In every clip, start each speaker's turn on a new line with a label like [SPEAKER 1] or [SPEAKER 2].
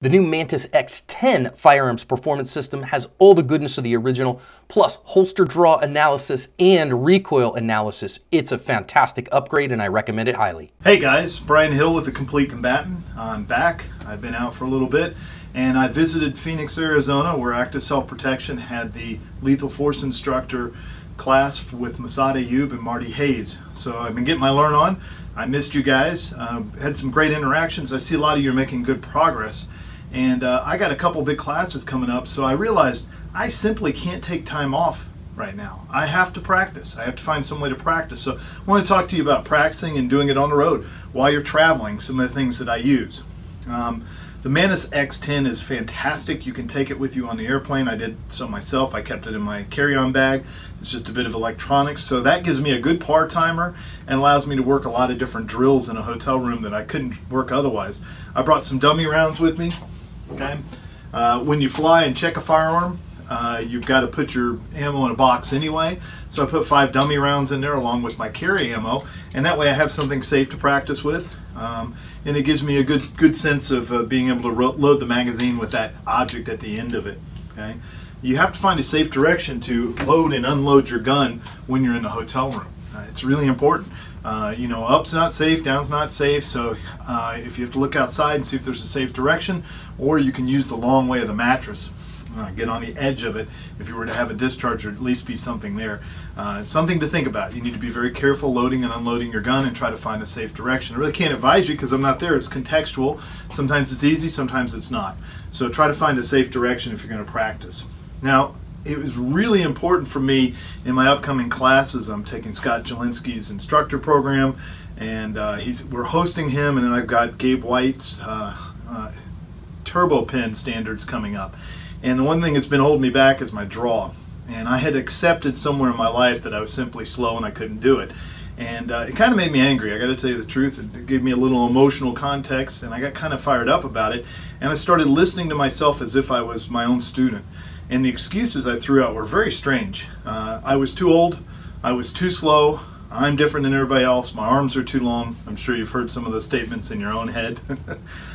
[SPEAKER 1] The new Mantis X10 firearms performance system has all the goodness of the original, plus holster draw analysis and recoil analysis. It's a fantastic upgrade and I recommend it highly.
[SPEAKER 2] Hey guys, Brian Hill with the Complete Combatant. I'm back. I've been out for a little bit and I visited Phoenix, Arizona, where Active Self-Protection had the Lethal Force Instructor class with Masad Ayub and Marty Hayes. So I've been getting my learn on. I missed you guys. Had some great interactions. I see a lot of you are making good progress. And I got a couple big classes coming up, so I realized I simply can't take time off right now. I have to practice. I have to find some way to practice. So I want to talk to you about practicing and doing it on the road while you're traveling, some of the things that I use. The Mantis X10 is fantastic. You can take it with you on the airplane. I did so myself. I kept it in my carry-on bag. It's just a bit of electronics. So that gives me a good par timer and allows me to work a lot of different drills in a hotel room that I couldn't work otherwise. I brought some dummy rounds with me. Okay. When you fly and check a firearm, you've got to put your ammo in a box anyway. So I put 5 dummy rounds in there along with my carry ammo, and that way I have something safe to practice with. And it gives me a good sense of being able to load the magazine with that object at the end of it. Okay. You have to find a safe direction to load and unload your gun when you're in the hotel room. It's really important. Up's not safe, down's not safe, so if you have to look outside and see if there's a safe direction, or you can use the long way of the mattress, get on the edge of it if you were to have a discharge, or at least be something there. It's something to think about. You need to be very careful loading and unloading your gun and try to find a safe direction. I really can't advise you because I'm not there. It's contextual. Sometimes it's easy, sometimes it's not. So try to find a safe direction if you're going to practice. Now, it was really important for me in my upcoming classes. I'm taking Scott Jelinski's instructor program, and we're hosting him, and then I've got Gabe White's turbo pen standards coming up. And the one thing that's been holding me back is my draw. And I had accepted somewhere in my life that I was simply slow and I couldn't do it. And it kind of made me angry. I got to tell you the truth. It gave me a little emotional context, and I got kind of fired up about it. And I started listening to myself as if I was my own student. And the excuses I threw out were very strange. I was too old, I was too slow, I'm different than everybody else, my arms are too long. I'm sure you've heard some of those statements in your own head.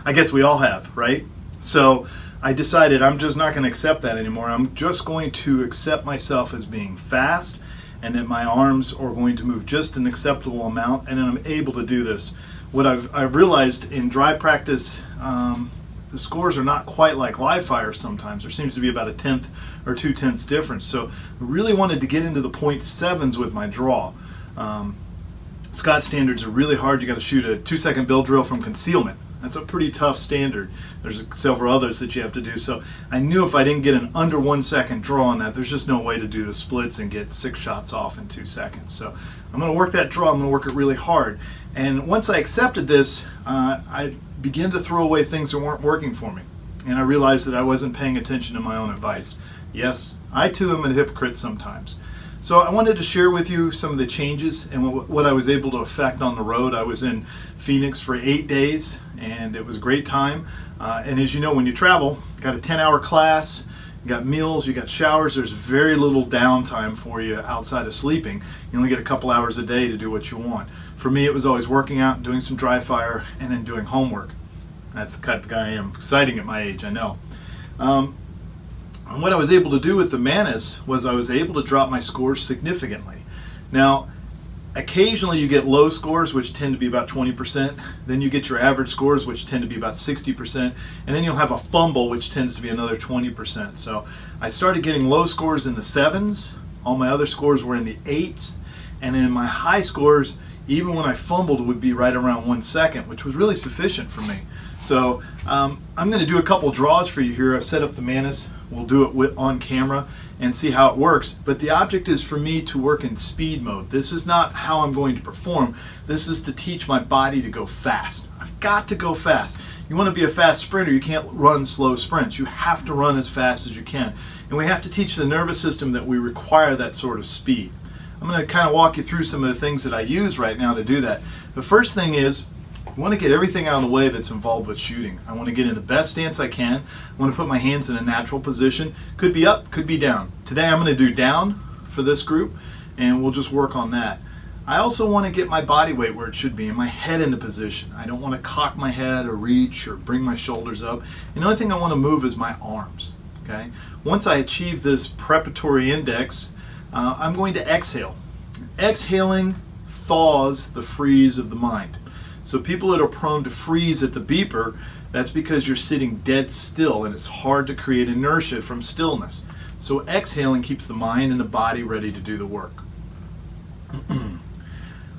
[SPEAKER 2] I guess we all have, right? So I decided I'm just not going to accept that anymore. I'm just going to accept myself as being fast, and that my arms are going to move just an acceptable amount, and then I'm able to do this. What I've realized in dry practice, the scores are not quite like live fire sometimes. There seems to be about 1/10 or 2/10 difference. So I really wanted to get into the .7s with my draw. Scott standards are really hard. You got to shoot a 2-second bill drill from concealment. That's a pretty tough standard. There's several others that you have to do. So I knew if I didn't get an under 1 second draw on that, there's just no way to do the splits and get 6 shots off in 2 seconds. So I'm going to work that draw. I'm going to work it really hard. And once I accepted this, I began to throw away things that weren't working for me. And I realized that I wasn't paying attention to my own advice. Yes, I too am a hypocrite sometimes. So I wanted to share with you some of the changes and what I was able to affect on the road. I was in Phoenix for 8 days, and it was a great time. And as you know, when you travel, got a 10-hour class, you got meals, you got showers. There's very little downtime for you outside of sleeping. You only get a couple hours a day to do what you want. For me, it was always working out, doing some dry fire, and then doing homework. That's the type of guy I am. Exciting at my age, I know. And what I was able to do with the Mantis was I was able to drop my scores significantly. Now, occasionally you get low scores, which tend to be about 20%. Then you get your average scores, which tend to be about 60%. And then you'll have a fumble, which tends to be another 20%. So I started getting low scores in the 7s. All my other scores were in the 8s. And then my high scores, even when I fumbled, would be right around 1 second, which was really sufficient for me. So I'm going to do a couple draws for you here. I've set up the Mantis. We'll do it on camera and see how it works. But the object is for me to work in speed mode. This is not how I'm going to perform. This is to teach my body to go fast. I've got to go fast. You want to be a fast sprinter, you can't run slow sprints. You have to run as fast as you can. And we have to teach the nervous system that we require that sort of speed. I'm going to kind of walk you through some of the things that I use right now to do that. The first thing is, I want to get everything out of the way that's involved with shooting. I want to get in the best stance I can. I want to put my hands in a natural position. Could be up, could be down. Today I'm going to do down for this group, and we'll just work on that. I also want to get my body weight where it should be and my head into position. I don't want to cock my head or reach or bring my shoulders up. And the only thing I want to move is my arms. Okay? Once I achieve this preparatory index, I'm going to exhale. Exhaling thaws the freeze of the mind. So people that are prone to freeze at the beeper, that's because you're sitting dead still and it's hard to create inertia from stillness. So exhaling keeps the mind and the body ready to do the work.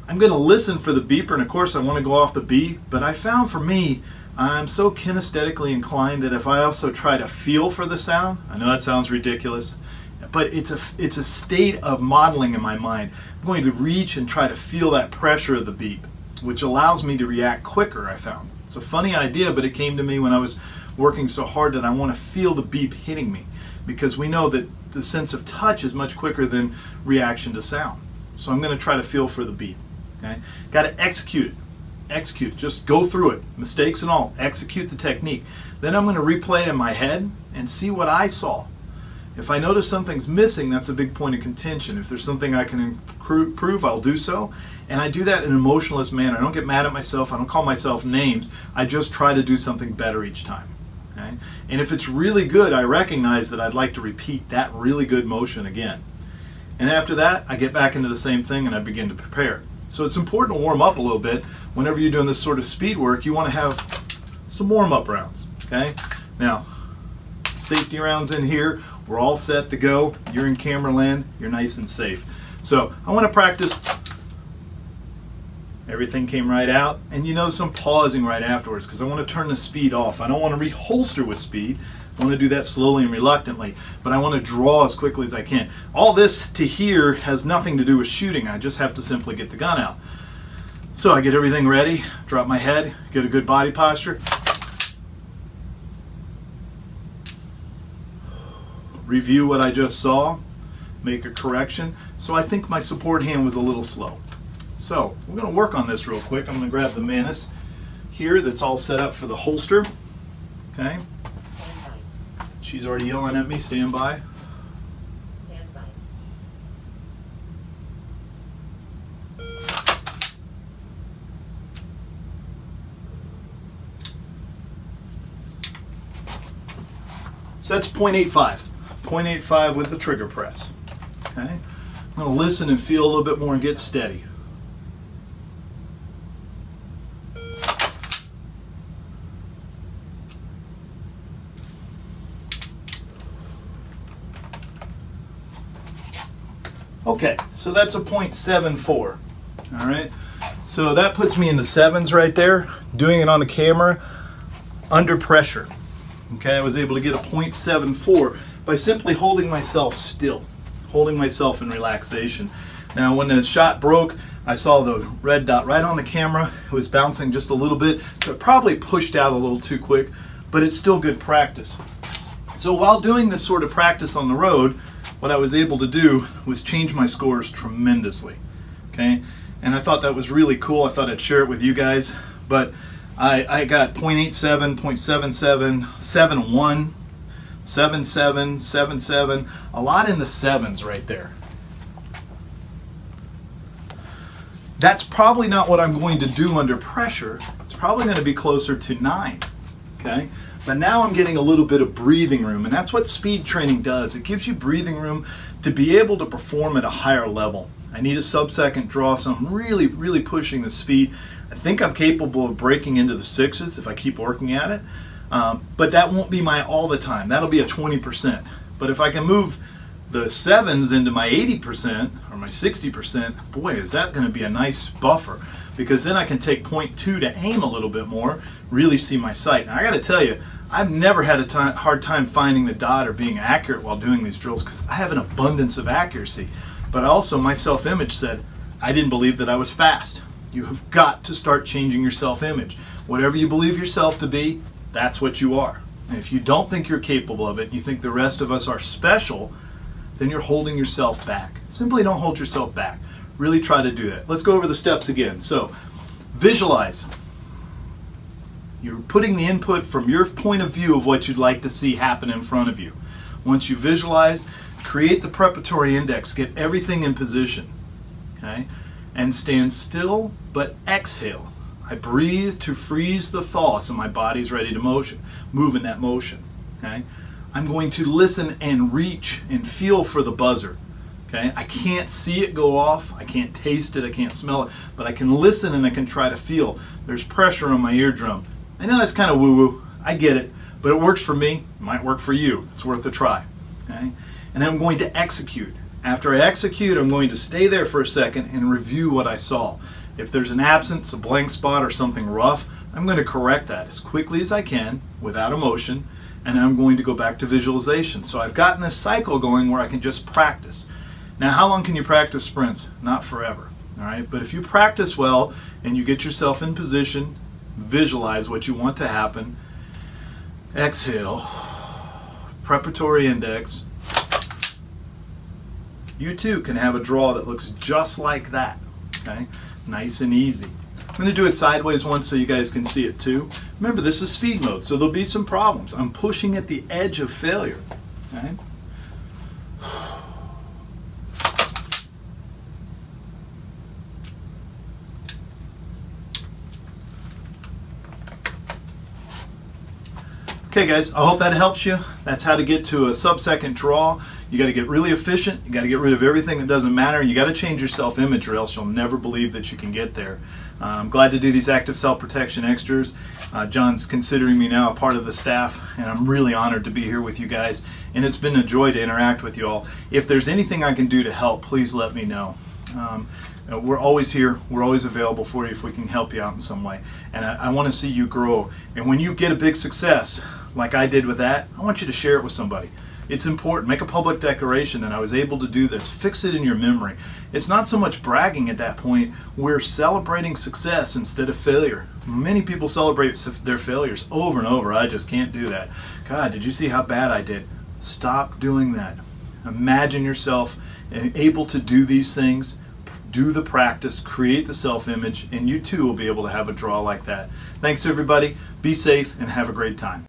[SPEAKER 2] I'm going to listen for the beeper, and of course I want to go off the beat, but I found for me, I'm so kinesthetically inclined that if I also try to feel for the sound, I know that sounds ridiculous, but it's a state of modeling in my mind. I'm going to reach and try to feel that pressure of the beep, which allows me to react quicker, I found. It's a funny idea, but it came to me when I was working so hard that I want to feel the beep hitting me, because we know that the sense of touch is much quicker than reaction to sound. So I'm going to try to feel for the beep. Okay? Got to execute it. Execute. Just go through it. Mistakes and all. Execute the technique. Then I'm going to replay it in my head and see what I saw. If I notice something's missing, that's a big point of contention. If there's something I can improve, I'll do so. And I do that in an emotionless manner. I don't get mad at myself. I don't call myself names. I just try to do something better each time. Okay? And if it's really good, I recognize that I'd like to repeat that really good motion again. And after that, I get back into the same thing and I begin to prepare. So it's important to warm up a little bit. Whenever you're doing this sort of speed work, you want to have some warm-up rounds. Okay? Now, safety rounds in here. We're all set to go. You're in camera land. You're nice and safe. So I want to practice. Everything came right out. And you notice I'm pausing right afterwards because I want to turn the speed off. I don't want to reholster with speed. I want to do that slowly and reluctantly, but I want to draw as quickly as I can. All this to here has nothing to do with shooting. I just have to simply get the gun out. So I get everything ready, drop my head, get a good body posture. Review what I just saw, make a correction. So I think my support hand was a little slow. So we're going to work on this real quick. I'm going to grab the Mantis here that's all set up for the holster. Okay. She's already yelling at me, stand by.
[SPEAKER 3] Stand by.
[SPEAKER 2] So that's 0.85. 0.85 with the trigger press. Okay? I'm going to listen and feel a little bit more and get steady. Okay, so that's a 0.74. All right, so that puts me in the sevens right there, doing it on the camera under pressure. Okay, I was able to get a 0.74 by simply holding myself still, holding myself in relaxation. Now, when the shot broke, I saw the red dot right on the camera. It was bouncing just a little bit, so it probably pushed out a little too quick, but it's still good practice. So while doing this sort of practice on the road, what I was able to do was change my scores tremendously. Okay, and I thought that was really cool. I thought I'd share it with you guys, but I got 0.87, 0.77, 7.1, 7.7, 7.7, a lot in the sevens right there. That's probably not what I'm going to do under pressure. It's probably going to be closer to 9. Okay? But now I'm getting a little bit of breathing room, and that's what speed training does. It gives you breathing room to be able to perform at a higher level. I need a sub-second draw, so I'm really, really pushing the speed. I think I'm capable of breaking into the 6s if I keep working at it, but that won't be my all the time. That'll be a 20%. But if I can move the 7s into my 80% or my 60%, boy, is that going to be a nice buffer, because then I can take 0.2 to aim a little bit more, really see my sight. Now I got to tell you, I've never had a hard time finding the dot or being accurate while doing these drills because I have an abundance of accuracy. But also my self-image said I didn't believe that I was fast. You have got to start changing your self-image. Whatever you believe yourself to be, that's what you are. And if you don't think you're capable of it, you think the rest of us are special, then you're holding yourself back. Simply don't hold yourself back. Really try to do that. Let's go over the steps again. So, visualize. You're putting the input from your point of view of what you'd like to see happen in front of you. Once you visualize, create the preparatory index, get everything in position. Okay? and stand still, but exhale. I breathe to freeze the thaw so my body's ready to move in that motion. Okay? I'm going to listen and reach and feel for the buzzer. Okay? I can't see it go off, I can't taste it, I can't smell it, but I can listen and I can try to feel. There's pressure on my eardrum. I know that's kind of woo-woo, I get it, but it works for me, it might work for you. It's worth a try. Okay? And I'm going to execute. After I execute, I'm going to stay there for a second and review what I saw. If there's an absence, a blank spot, or something rough, I'm going to correct that as quickly as I can without emotion, and I'm going to go back to visualization. So I've gotten this cycle going where I can just practice. Now, how long can you practice sprints? Not forever. All right, but if you practice well and you get yourself in position, visualize what you want to happen, exhale, preparatory index, you too can have a draw that looks just like that. Okay, nice and easy. I'm going to do it sideways once so you guys can see it too. Remember, this is speed mode, so there'll be some problems. I'm pushing at the edge of failure. Okay? Okay guys, I hope that helps you. That's how to get to a sub-second draw. You got to get really efficient. You got to get rid of everything that doesn't matter. You got to change your self-image or else you'll never believe that you can get there. I'm glad to do these active self-protection extras. John's considering me now a part of the staff, and I'm really honored to be here with you guys. And it's been a joy to interact with you all. If there's anything I can do to help, please let me know. We're always here. We're always available for you if we can help you out in some way. And I want to see you grow. And when you get a big success, like I did with that, I want you to share it with somebody. It's important. Make a public declaration that I was able to do this. Fix it in your memory. It's not so much bragging at that point. We're celebrating success instead of failure. Many people celebrate their failures over and over. I just can't do that. God, did you see how bad I did? Stop doing that. Imagine yourself able to do these things. Do the practice, create the self-image, and you too will be able to have a draw like that. Thanks everybody. Be safe and have a great time.